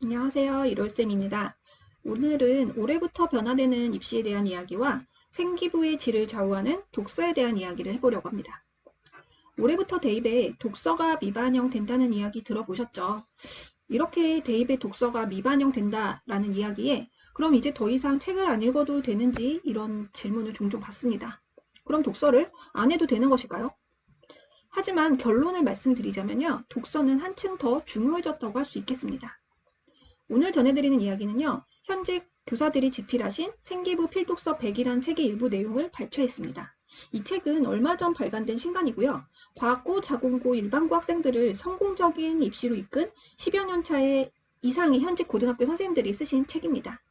안녕하세요. 일월쌤입니다. 오늘은 올해부터 변화되는 입시에 대한 이야기와 생기부의 질을 좌우하는 독서에 대한 이야기를 해보려고 합니다. 올해부터 대입에 독서가 미반영 된다는 이야기 들어보셨죠? 이렇게 대입에 독서가 미반영 된다라는 이야기에 그럼 이제 더 이상 책을 안 읽어도 되는지 이런 질문을 종종 받습니다. 그럼 독서를 안 해도 되는 것일까요? 하지만 결론을 말씀드리자면요. 독서는 한층 더 중요해졌다고 할 수 있겠습니다. 오늘 전해드리는 이야기는요. 현직 교사들이 집필하신 생기부 필독서 100이란 책의 일부 내용을 발췌했습니다. 이 책은 얼마 전 발간된 신간이고요. 과학고, 자공고, 일반고 학생들을 성공적인 입시로 이끈 10여 년 차의 이상의 현직 고등학교 선생님들이 쓰신 책입니다.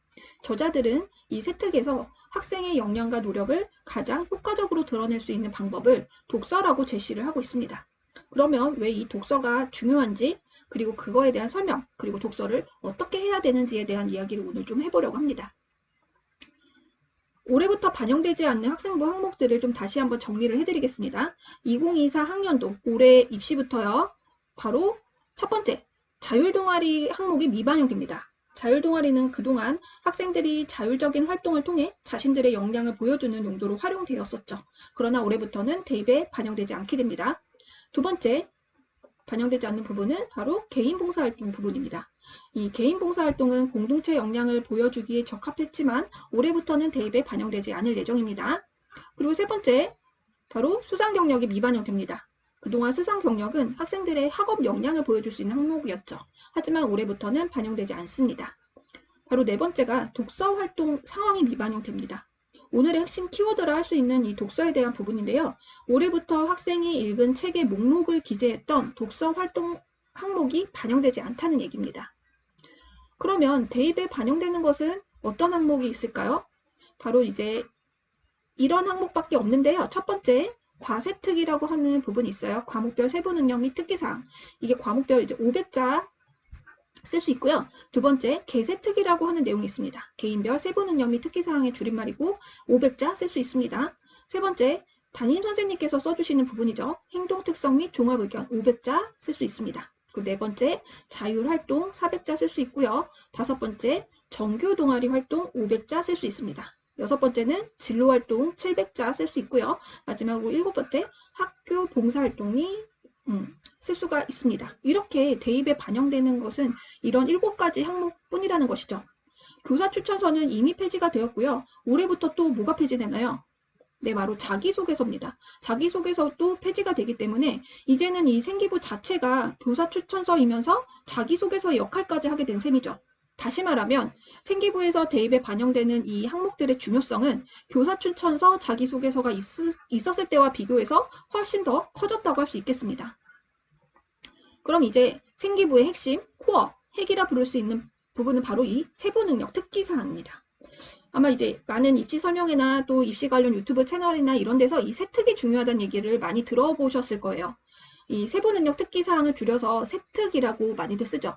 저자들은 이 세 특에서 학생의 역량과 노력을 가장 효과적으로 드러낼 수 있는 방법을 독서라고 제시를 하고 있습니다. 그러면 왜 이 독서가 중요한지, 그리고 그거에 대한 설명, 그리고 독서를 어떻게 해야 되는지에 대한 이야기를 오늘 좀 해보려고 합니다. 올해부터 반영되지 않는 학생부 항목들을 좀 다시 한번 정리를 해드리겠습니다. 2024 학년도 올해 입시부터요. 바로 첫 번째, 자율동아리 항목이 미반영됩니다. 자율동아리는 그동안 학생들이 자율적인 활동을 통해 자신들의 역량을 보여주는 용도로 활용되었었죠. 그러나 올해부터는 대입에 반영되지 않게 됩니다. 두 번째, 반영되지 않는 부분은 바로 개인 봉사활동 부분입니다. 이 개인 봉사활동은 공동체 역량을 보여주기에 적합했지만 올해부터는 대입에 반영되지 않을 예정입니다. 그리고 세 번째, 바로 수상 경력이 미반영됩니다. 그동안 수상 경력은 학생들의 학업 역량을 보여줄 수 있는 항목이었죠. 하지만 올해부터는 반영되지 않습니다. 바로 네 번째가 독서 활동 상황이 미반영됩니다. 오늘의 핵심 키워드라 할 수 있는 이 독서에 대한 부분인데요. 올해부터 학생이 읽은 책의 목록을 기재했던 독서 활동 항목이 반영되지 않다는 얘기입니다. 그러면 대입에 반영되는 것은 어떤 항목이 있을까요? 바로 이제 이런 항목밖에 없는데요. 첫 번째, 과세특이라고 하는 부분이 있어요. 과목별 세부 능력 및 특기사항. 이게 과목별 이제 500자 쓸 수 있고요. 두 번째, 개세특이라고 하는 내용이 있습니다. 개인별 세부 능력 및 특기사항의 줄임말이고 500자 쓸 수 있습니다. 세 번째, 담임 선생님께서 써주시는 부분이죠. 행동특성 및 종합의견 500자 쓸 수 있습니다. 그리고 네 번째, 자율활동 400자 쓸 수 있고요. 다섯 번째, 정규 동아리 활동 500자 쓸 수 있습니다. 여섯 번째는 진로활동 700자 쓸 수 있고요. 마지막으로 일곱 번째, 학교 봉사활동이 쓸 수가 있습니다. 이렇게 대입에 반영되는 것은 이런 7가지 항목뿐이라는 것이죠. 교사 추천서는 이미 폐지가 되었고요. 올해부터 또 뭐가 폐지되나요? 네, 바로 자기소개서입니다. 자기소개서도 폐지가 되기 때문에 이제는 이 생기부 자체가 교사 추천서이면서 자기소개서의 역할까지 하게 된 셈이죠. 다시 말하면 생기부에서 대입에 반영되는 이 항목들의 중요성은 교사 추천서, 자기소개서가 있었을 때와 비교해서 훨씬 더 커졌다고 할 수 있겠습니다. 그럼 이제 생기부의 핵심, 코어, 핵이라 부를 수 있는 부분은 바로 이 세부 능력 특기사항입니다. 아마 이제 많은 입시 설명회나 또 입시 관련 유튜브 채널이나 이런 데서 이 세특이 중요하다는 얘기를 많이 들어보셨을 거예요. 이 세부 능력 특기사항을 줄여서 세특이라고 많이들 쓰죠.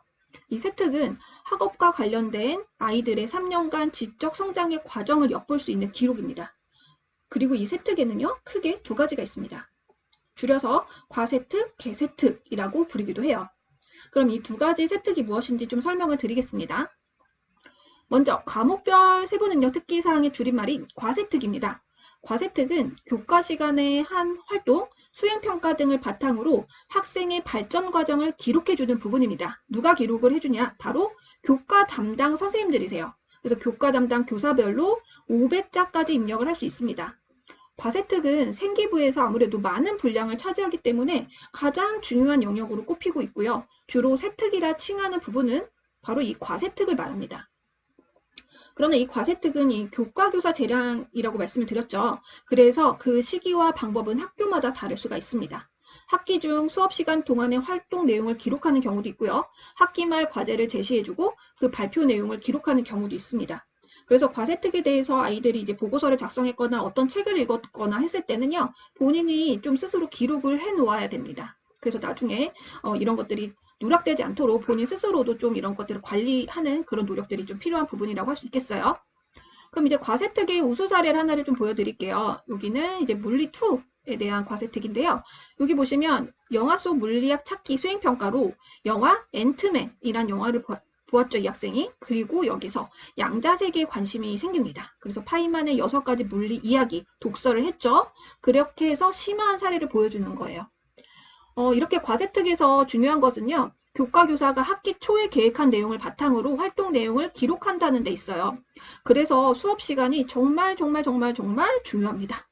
이 세특은 학업과 관련된 아이들의 3년간 지적 성장의 과정을 엿볼 수 있는 기록입니다. 그리고 이 세특에는요, 크게 두 가지가 있습니다. 줄여서 과세특, 개세특이라고 부르기도 해요. 그럼 이 두 가지 세특이 무엇인지 좀 설명을 드리겠습니다. 먼저 과목별 세부능력 특기사항의 줄임말인 과세특입니다. 과세특은 교과 시간에 한 활동, 수행평가 등을 바탕으로 학생의 발전 과정을 기록해주는 부분입니다. 누가 기록을 해주냐? 바로 교과 담당 선생님들이세요. 그래서 교과 담당 교사별로 500자까지 입력을 할 수 있습니다. 과세특은 생기부에서 아무래도 많은 분량을 차지하기 때문에 가장 중요한 영역으로 꼽히고 있고요. 주로 세특이라 칭하는 부분은 바로 이 과세특을 말합니다. 그러나 이 과세특은 이 교과교사 재량이라고 말씀을 드렸죠. 그래서 그 시기와 방법은 학교마다 다를 수가 있습니다. 학기 중 수업 시간 동안의 활동 내용을 기록하는 경우도 있고요. 학기 말 과제를 제시해주고 그 발표 내용을 기록하는 경우도 있습니다. 그래서 과세특에 대해서 아이들이 이제 보고서를 작성했거나 어떤 책을 읽었거나 했을 때는요, 본인이 좀 스스로 기록을 해 놓아야 됩니다. 그래서 나중에 이런 것들이 누락되지 않도록 본인 스스로도 좀 이런 것들을 관리하는 그런 노력들이 좀 필요한 부분이라고 할 수 있겠어요. 그럼 이제 과세특의 우수 사례를 하나를 좀 보여드릴게요. 여기는 이제 물리2에 대한 과세특인데요. 여기 보시면 영화 속 물리학 찾기 수행평가로 영화 앤트맨이란 영화를 보았죠, 이 학생이. 그리고 여기서 양자세계에 관심이 생깁니다. 그래서 파이만의 6가지 물리 이야기, 독서를 했죠. 그렇게 해서 심화한 사례를 보여주는 거예요. 이렇게 과제특에서 중요한 것은요. 교과교사가 학기 초에 계획한 내용을 바탕으로 활동 내용을 기록한다는 데 있어요. 그래서 수업 시간이 정말 중요합니다.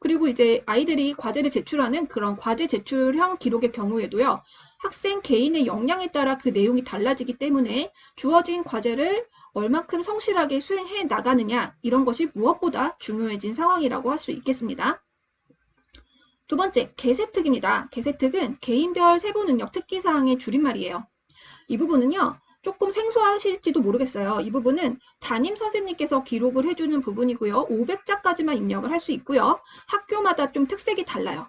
그리고 이제 아이들이 과제를 제출하는 그런 과제 제출형 기록의 경우에도요. 학생 개인의 역량에 따라 그 내용이 달라지기 때문에 주어진 과제를 얼마큼 성실하게 수행해 나가느냐 이런 것이 무엇보다 중요해진 상황이라고 할 수 있겠습니다. 두 번째, 개세특입니다. 개세특은 개인별 세부 능력 특기사항의 줄임말이에요. 이 부분은요. 조금 생소하실지도 모르겠어요. 이 부분은 담임 선생님께서 기록을 해주는 부분이고요. 500자까지만 입력을 할 수 있고요. 학교마다 좀 특색이 달라요.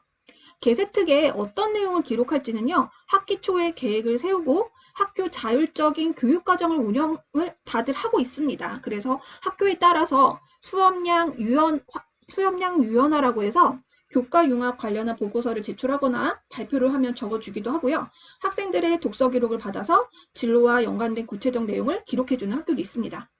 개세특에 어떤 내용을 기록할지는요. 학기 초에 계획을 세우고 학교 자율적인 교육과정을 운영을 다들 하고 있습니다. 그래서 학교에 따라서 수업량 유연화라고 해서 교과 융합 관련한 보고서를 제출하거나 발표를 하면 적어주기도 하고요. 학생들의 독서 기록을 받아서 진로와 연관된 구체적 내용을 기록해주는 학교도 있습니다.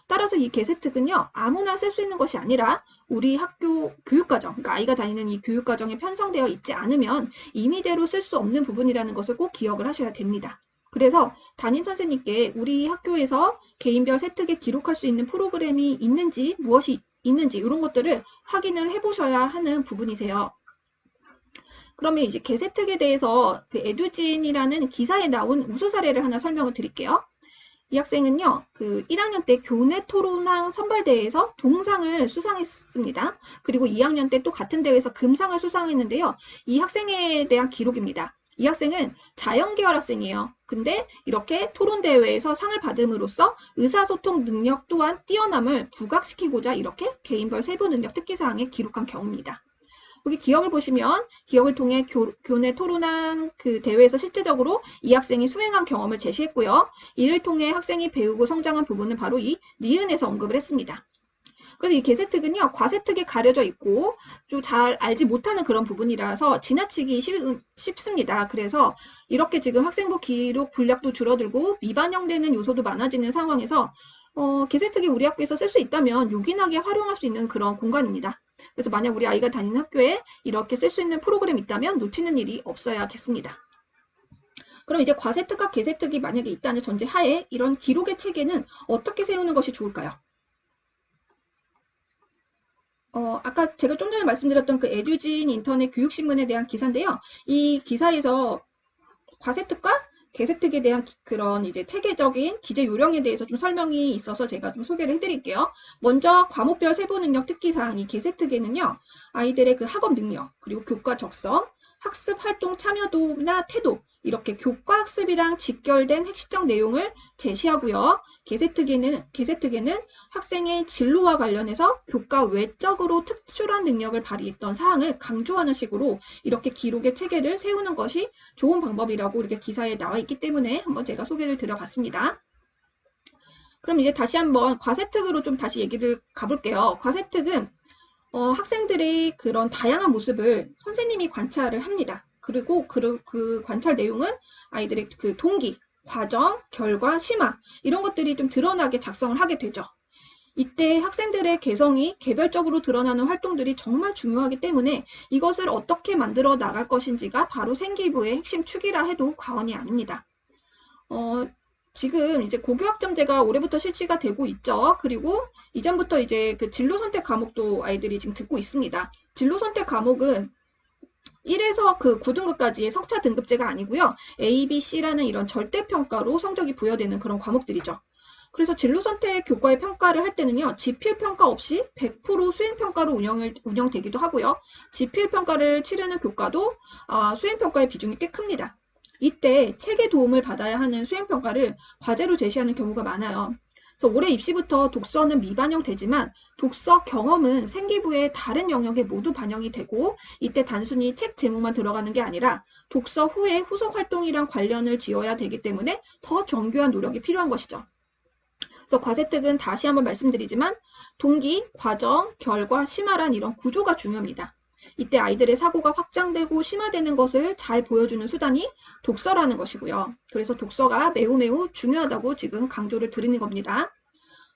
따라서 이 개세특은요. 아무나 쓸 수 있는 것이 아니라 우리 학교 교육과정, 그러니까 아이가 다니는 이 교육과정에 편성되어 있지 않으면 임의대로 쓸 수 없는 부분이라는 것을 꼭 기억을 하셔야 됩니다. 그래서 담임 선생님께 우리 학교에서 개인별 세특에 기록할 수 있는 프로그램이 있는지 무엇이 있는지 이런 것들을 확인을 해보셔야 하는 부분이세요. 그러면 이제 개세특에 대해서 그 에듀진이라는 기사에 나온 우수 사례를 하나 설명을 드릴게요. 이 학생은요, 그 1학년 때 교내 토론왕 선발대회에서 동상을 수상했습니다. 그리고 2학년 때 또 같은 대회에서 금상을 수상했는데요. 이 학생에 대한 기록입니다. 이 학생은 자연계열 학생이에요. 근데 이렇게 토론대회에서 상을 받음으로써 의사소통 능력 또한 뛰어남을 부각시키고자 이렇게 개인별 세부 능력 특기사항에 기록한 경우입니다. 여기 기억을 보시면 기억을 통해 교내 토론한 그 대회에서 실제적으로 이 학생이 수행한 경험을 제시했고요. 이를 통해 학생이 배우고 성장한 부분은 바로 이 니은에서 언급을 했습니다. 그래서 이 개세특은요, 과세특에 가려져 있고 좀 잘 알지 못하는 그런 부분이라서 지나치기 쉽습니다. 그래서 이렇게 지금 학생부 기록 분량도 줄어들고 미반영되는 요소도 많아지는 상황에서 개세특이 우리 학교에서 쓸 수 있다면 요긴하게 활용할 수 있는 그런 공간입니다. 그래서 만약 우리 아이가 다니는 학교에 이렇게 쓸 수 있는 프로그램이 있다면 놓치는 일이 없어야겠습니다. 그럼 이제 과세특과 개세특이 만약에 있다는 전제 하에 이런 기록의 체계는 어떻게 세우는 것이 좋을까요? 아까 제가 좀 전에 말씀드렸던 그 에듀진 인터넷 교육신문에 대한 기사인데요. 이 기사에서 과세특과 개세특에 대한 그런 이제 체계적인 기재 요령에 대해서 좀 설명이 있어서 제가 좀 소개를 해드릴게요. 먼저 과목별 세부 능력 특기사항 이 개세특에는요. 아이들의 그 학업 능력, 그리고 교과 적성, 학습 활동 참여도나 태도 이렇게 교과 학습이랑 직결된 핵심적 내용을 제시하고요. 개세특에는 학생의 진로와 관련해서 교과 외적으로 특출한 능력을 발휘했던 사항을 강조하는 식으로 이렇게 기록의 체계를 세우는 것이 좋은 방법이라고 이렇게 기사에 나와 있기 때문에 한번 제가 소개를 드려봤습니다. 그럼 이제 다시 한번 과세특으로 좀 다시 얘기를 가볼게요. 과세특은 학생들의 그런 다양한 모습을 선생님이 관찰을 합니다. 그리고 그 관찰 내용은 아이들의 그 동기, 과정, 결과, 심화 이런 것들이 좀 드러나게 작성을 하게 되죠. 이때 학생들의 개성이 개별적으로 드러나는 활동들이 정말 중요하기 때문에 이것을 어떻게 만들어 나갈 것인지가 바로 생기부의 핵심 축이라 해도 과언이 아닙니다. 지금 이제 고교학점제가 올해부터 실시가 되고 있죠. 그리고 이전부터 이제 그 진로 선택 과목도 아이들이 지금 듣고 있습니다. 진로 선택 과목은 1에서 그 9등급까지의 성차 등급제가 아니고요. A, B, C라는 이런 절대평가로 성적이 부여되는 그런 과목들이죠. 그래서 진로 선택 교과의 평가를 할 때는요. 지필 평가 없이 100% 수행 평가로 운영되기도 하고요. 지필 평가를 치르는 교과도 수행 평가의 비중이 꽤 큽니다. 이때 책의 도움을 받아야 하는 수행 평가를 과제로 제시하는 경우가 많아요. 그래서 올해 입시부터 독서는 미반영되지만 독서 경험은 생기부의 다른 영역에 모두 반영이 되고 이때 단순히 책 제목만 들어가는 게 아니라 독서 후에 후속 활동이랑 관련을 지어야 되기 때문에 더 정교한 노력이 필요한 것이죠. 그래서 과세특은 다시 한번 말씀드리지만 동기, 과정, 결과, 심화란 이런 구조가 중요합니다. 이때 아이들의 사고가 확장되고 심화되는 것을 잘 보여주는 수단이 독서라는 것이고요. 그래서 독서가 매우 매우 중요하다고 지금 강조를 드리는 겁니다.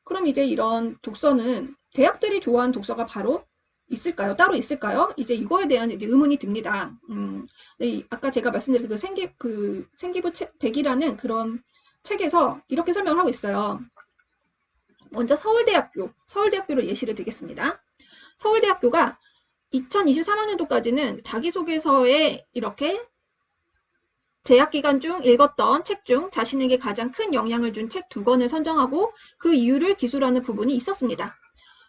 그럼 이제 이런 독서는 대학들이 좋아하는 독서가 바로 있을까요? 따로 있을까요? 이제 이거에 대한 이제 의문이 듭니다. 네, 아까 제가 말씀드린 그 생기부 100이라는 그런 책에서 이렇게 설명을 하고 있어요. 먼저 서울대학교로 예시를 들겠습니다. 서울대학교가 2023학년도까지는 자기소개서에 이렇게 재학기간 중 읽었던 책 중 자신에게 가장 큰 영향을 준 책 2권을 선정하고 그 이유를 기술하는 부분이 있었습니다.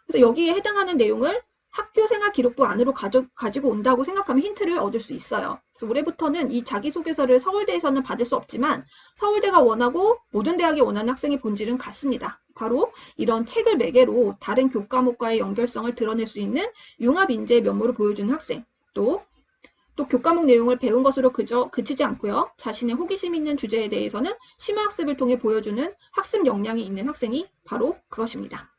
그래서 여기에 해당하는 내용을 학교생활 기록부 안으로 가지고 온다고 생각하면 힌트를 얻을 수 있어요. 그래서 올해부터는 이 자기소개서를 서울대에서는 받을 수 없지만 서울대가 원하고 모든 대학이 원하는 학생의 본질은 같습니다. 바로 이런 책을 매개로 다른 교과목과의 연결성을 드러낼 수 있는 융합인재의 면모를 보여주는 학생, 또 교과목 내용을 배운 것으로 그치지 않고요. 자신의 호기심 있는 주제에 대해서는 심화학습을 통해 보여주는 학습 역량이 있는 학생이 바로 그것입니다.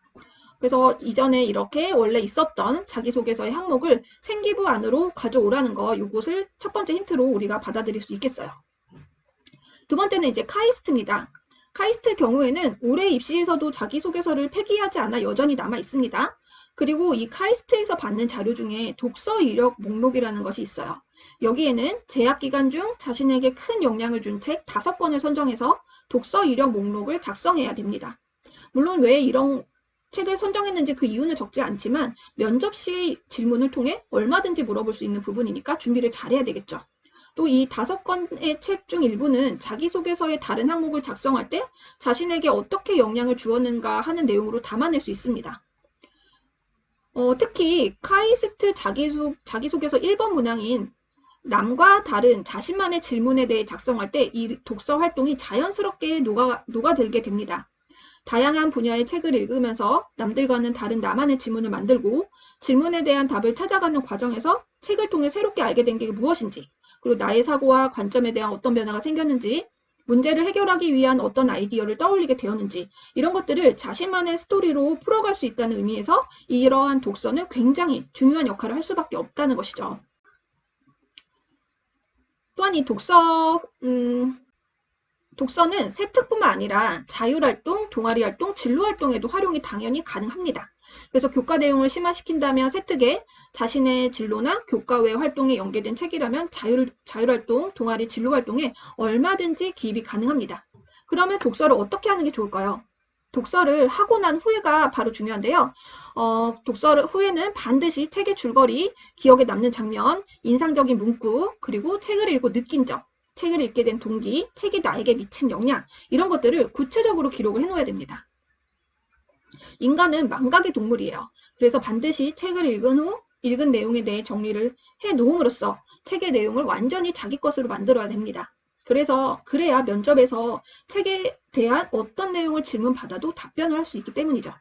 그래서 이전에 이렇게 원래 있었던 자기소개서의 항목을 생기부 안으로 가져오라는 거, 이것을 첫 번째 힌트로 우리가 받아들일 수 있겠어요. 두 번째는 이제 카이스트입니다. 카이스트 경우에는 올해 입시에서도 자기소개서를 폐기하지 않아 여전히 남아 있습니다. 그리고 이 카이스트에서 받는 자료 중에 독서 이력 목록이라는 것이 있어요. 여기에는 재학기간 중 자신에게 큰 영향을 준 책 5권을 선정해서 독서 이력 목록을 작성해야 됩니다. 물론 왜 이런 책을 선정했는지 그 이유는 적지 않지만 면접 시 질문을 통해 얼마든지 물어볼 수 있는 부분이니까 준비를 잘해야 되겠죠. 또 이 5권의 책 중 일부는 자기소개서의 다른 항목을 작성할 때 자신에게 어떻게 영향을 주었는가 하는 내용으로 담아낼 수 있습니다. 특히 카이스트 자기소개서 1번 문항인 남과 다른 자신만의 질문에 대해 작성할 때 이 독서 활동이 자연스럽게 녹아들게 됩니다. 다양한 분야의 책을 읽으면서 남들과는 다른 나만의 질문을 만들고 질문에 대한 답을 찾아가는 과정에서 책을 통해 새롭게 알게 된 게 무엇인지, 그리고 나의 사고와 관점에 대한 어떤 변화가 생겼는지, 문제를 해결하기 위한 어떤 아이디어를 떠올리게 되었는지, 이런 것들을 자신만의 스토리로 풀어갈 수 있다는 의미에서 이러한 독서는 굉장히 중요한 역할을 할 수밖에 없다는 것이죠. 또한 이 독서는 세특뿐만 아니라 자율활동, 동아리활동, 진로활동에도 활용이 당연히 가능합니다. 그래서 교과 내용을 심화시킨다면 세특에 자신의 진로나 교과 외 활동에 연계된 책이라면 자율활동, 동아리, 진로활동에 얼마든지 기입이 가능합니다. 그러면 독서를 어떻게 하는 게 좋을까요? 독서를 하고 난 후에가 바로 중요한데요. 독서를 후에는 반드시 책의 줄거리, 기억에 남는 장면, 인상적인 문구, 그리고 책을 읽고 느낀 점, 책을 읽게 된 동기, 책이 나에게 미친 영향, 이런 것들을 구체적으로 기록을 해놓아야 됩니다. 인간은 망각의 동물이에요. 그래서 반드시 책을 읽은 내용에 대해 정리를 해놓음으로써 책의 내용을 완전히 자기 것으로 만들어야 됩니다. 그래야 면접에서 책에 대한 어떤 내용을 질문받아도 답변을 할 수 있기 때문이죠.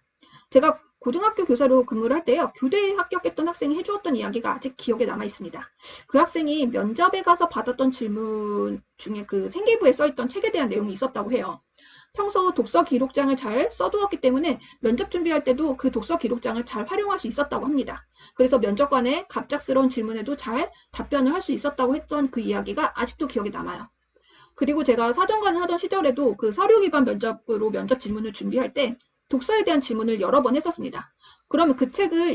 제가 고등학교 교사로 근무를 할 때요, 교대에 합격했던 학생이 해주었던 이야기가 아직 기억에 남아 있습니다. 그 학생이 면접에 가서 받았던 질문 중에 그 생기부에 써있던 책에 대한 내용이 있었다고 해요. 평소 독서 기록장을 잘 써두었기 때문에 면접 준비할 때도 그 독서 기록장을 잘 활용할 수 있었다고 합니다. 그래서 면접관의 갑작스러운 질문에도 잘 답변을 할 수 있었다고 했던 그 이야기가 아직도 기억에 남아요. 그리고 제가 사정관을 하던 시절에도 그 서류 기반 면접으로 면접 질문을 준비할 때 독서에 대한 질문을 여러 번 했었습니다. 그러면 그 책을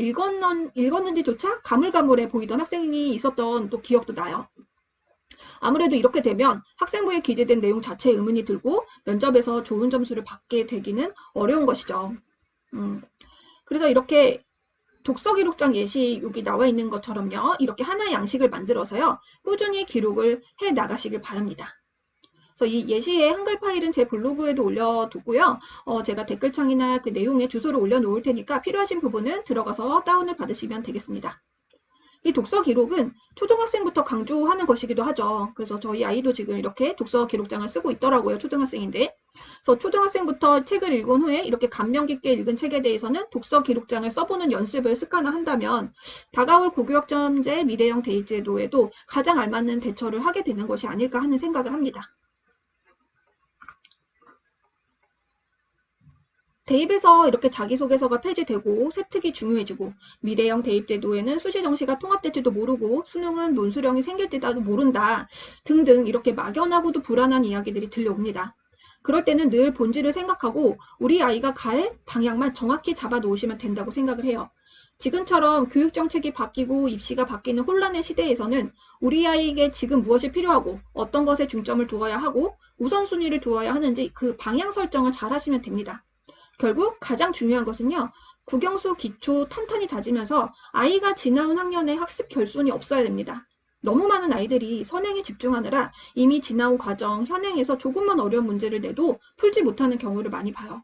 읽었는지조차 가물가물해 보이던 학생이 있었던 또 기억도 나요. 아무래도 이렇게 되면 학생부에 기재된 내용 자체에 의문이 들고 면접에서 좋은 점수를 받게 되기는 어려운 것이죠. 그래서 이렇게 독서 기록장 예시 여기 나와 있는 것처럼요. 이렇게 하나의 양식을 만들어서요. 꾸준히 기록을 해 나가시길 바랍니다. 그래서 이 예시의 한글 파일은 제 블로그에도 올려두고요. 제가 댓글창이나 그 내용에 주소를 올려놓을 테니까 필요하신 부분은 들어가서 다운을 받으시면 되겠습니다. 이 독서 기록은 초등학생부터 강조하는 것이기도 하죠. 그래서 저희 아이도 지금 이렇게 독서 기록장을 쓰고 있더라고요. 초등학생인데. 그래서 초등학생부터 책을 읽은 후에 이렇게 감명 깊게 읽은 책에 대해서는 독서 기록장을 써보는 연습을 습관화한다면 다가올 고교학점제 미래형 대입제도에도 가장 알맞는 대처를 하게 되는 것이 아닐까 하는 생각을 합니다. 대입에서 이렇게 자기소개서가 폐지되고 세특이 중요해지고 미래형 대입제도에는 수시 정시가 통합될지도 모르고 수능은 논술형이 생길지도 모른다 등등 이렇게 막연하고도 불안한 이야기들이 들려옵니다. 그럴 때는 늘 본질을 생각하고 우리 아이가 갈 방향만 정확히 잡아 놓으시면 된다고 생각을 해요. 지금처럼 교육정책이 바뀌고 입시가 바뀌는 혼란의 시대에서는 우리 아이에게 지금 무엇이 필요하고 어떤 것에 중점을 두어야 하고 우선순위를 두어야 하는지 그 방향 설정을 잘 하시면 됩니다. 결국 가장 중요한 것은요. 국영수 기초 탄탄히 다지면서 아이가 지나온 학년에 학습 결손이 없어야 됩니다. 너무 많은 아이들이 선행에 집중하느라 이미 지나온 과정, 현행에서 조금만 어려운 문제를 내도 풀지 못하는 경우를 많이 봐요.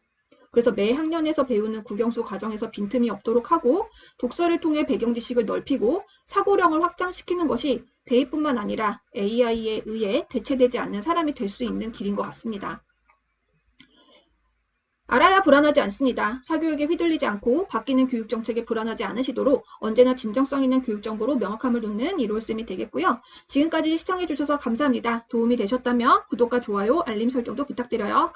그래서 매 학년에서 배우는 국영수 과정에서 빈틈이 없도록 하고 독서를 통해 배경 지식을 넓히고 사고력을 확장시키는 것이 대입뿐만 아니라 AI에 의해 대체되지 않는 사람이 될 수 있는 길인 것 같습니다. 알아야 불안하지 않습니다. 사교육에 휘둘리지 않고 바뀌는 교육정책에 불안하지 않으시도록 언제나 진정성 있는 교육정보로 명확함을 놓는 이로울쌤이 되겠고요. 지금까지 시청해주셔서 감사합니다. 도움이 되셨다면 구독과 좋아요, 알림 설정도 부탁드려요.